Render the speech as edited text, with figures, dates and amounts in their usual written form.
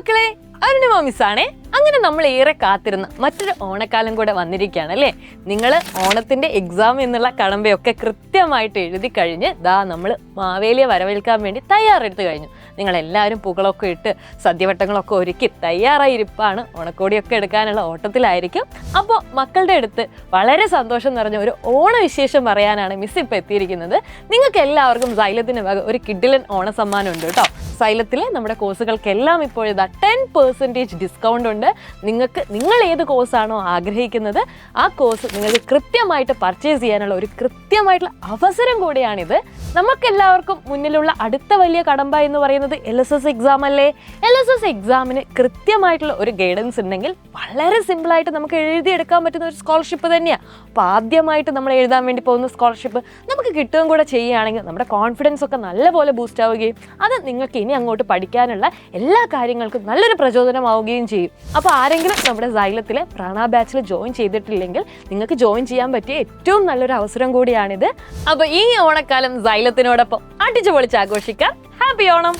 മക്കളെ, അരുണിമ മിസ്സാണേ. അങ്ങനെ നമ്മൾ ഏറെ കാത്തിരുന്ന മറ്റൊരു ഓണക്കാലം കൂടെ വന്നിരിക്കുകയാണ് അല്ലേ. നിങ്ങൾ ഓണത്തിന്റെ എക്സാം എന്നുള്ള കടമ്പയൊക്കെ കൃത്യമായിട്ട് എഴുതി കഴിഞ്ഞ് നമ്മൾ മാവേലിയെ വരവേൽക്കാൻ വേണ്ടി തയ്യാറെടുത്ത് കഴിഞ്ഞു. നിങ്ങളെല്ലാവരും പൂക്കളൊക്കെ ഇട്ട് സദ്യവട്ടങ്ങളൊക്കെ ഒരുക്കി തയ്യാറായിരിപ്പാണ്. ഓണക്കോടിയൊക്കെ എടുക്കാനുള്ള ഓട്ടത്തിലായിരിക്കും. അപ്പോൾ മക്കളുടെ അടുത്ത് വളരെ സന്തോഷം നിറഞ്ഞ ഒരു ഓണവിശേഷം പറയാനാണ് മിസ് ഇപ്പോൾ എത്തിയിരിക്കുന്നത്. നിങ്ങൾക്ക് എല്ലാവർക്കും സൈലത്തിന് ഒരു കിഡിലൻ ഓണസമ്മാനം ഉണ്ട് കേട്ടോ. സൈലത്തിലെ നമ്മുടെ കോഴ്സുകൾക്കെല്ലാം ഇപ്പോൾ 10% ഡിസ്കൗണ്ട് ഉണ്ട്. നിങ്ങൾ ഏത് കോഴ്സാണോ ആഗ്രഹിക്കുന്നത് ആ കോഴ്സ് നിങ്ങൾക്ക് കൃത്യമായിട്ട് പർച്ചേസ് ചെയ്യാനുള്ള ഒരു കൃത്യമായിട്ടുള്ള അവസരം കൂടിയാണിത്. നമുക്കെല്ലാവർക്കും മുന്നിലുള്ള അടുത്ത വലിയ കടമ്പ എന്ന് പറയുന്നത് LSS എക്സാം അല്ലേ. LSS എക്സാമിന് കൃത്യമായിട്ടുള്ള ഒരു ഗൈഡൻസ് ഉണ്ടെങ്കിൽ വളരെ സിമ്പിളായിട്ട് നമുക്ക് എഴുതിയെടുക്കാൻ പറ്റുന്ന ഒരു സ്കോളർഷിപ്പ് തന്നെയാണ്. അപ്പോൾ ആദ്യമായിട്ട് നമ്മൾ എഴുതാൻ വേണ്ടി പോകുന്ന സ്കോളർഷിപ്പ് നമുക്ക് കിട്ടുകയും കൂടെ ചെയ്യുകയാണെങ്കിൽ നമ്മുടെ കോൺഫിഡൻസ് ഒക്കെ നല്ലപോലെ ബൂസ്റ്റ് ആവുകയും അത് നിങ്ങൾക്ക് ഇനി അങ്ങോട്ട് പഠിക്കാനുള്ള എല്ലാ കാര്യങ്ങൾക്കും നല്ലൊരു പ്രചോദനമാവുകയും ചെയ്യും. അപ്പോൾ ആരെങ്കിലും നമ്മുടെ സൈലത്തിലെ പ്രാണ ബാച്ചിൽ ജോയിൻ ചെയ്തിട്ടില്ലെങ്കിൽ നിങ്ങൾക്ക് ജോയിൻ ചെയ്യാൻ പറ്റിയ ഏറ്റവും നല്ലൊരു അവസരം കൂടിയാണിത്. അപ്പോൾ ഈ ഓണക്കാലം സൈലത്തിനോടൊപ്പം അടിച്ചു പൊളിച്ച് ആഘോഷിക്കാം. ഹാപ്പി ഓണം.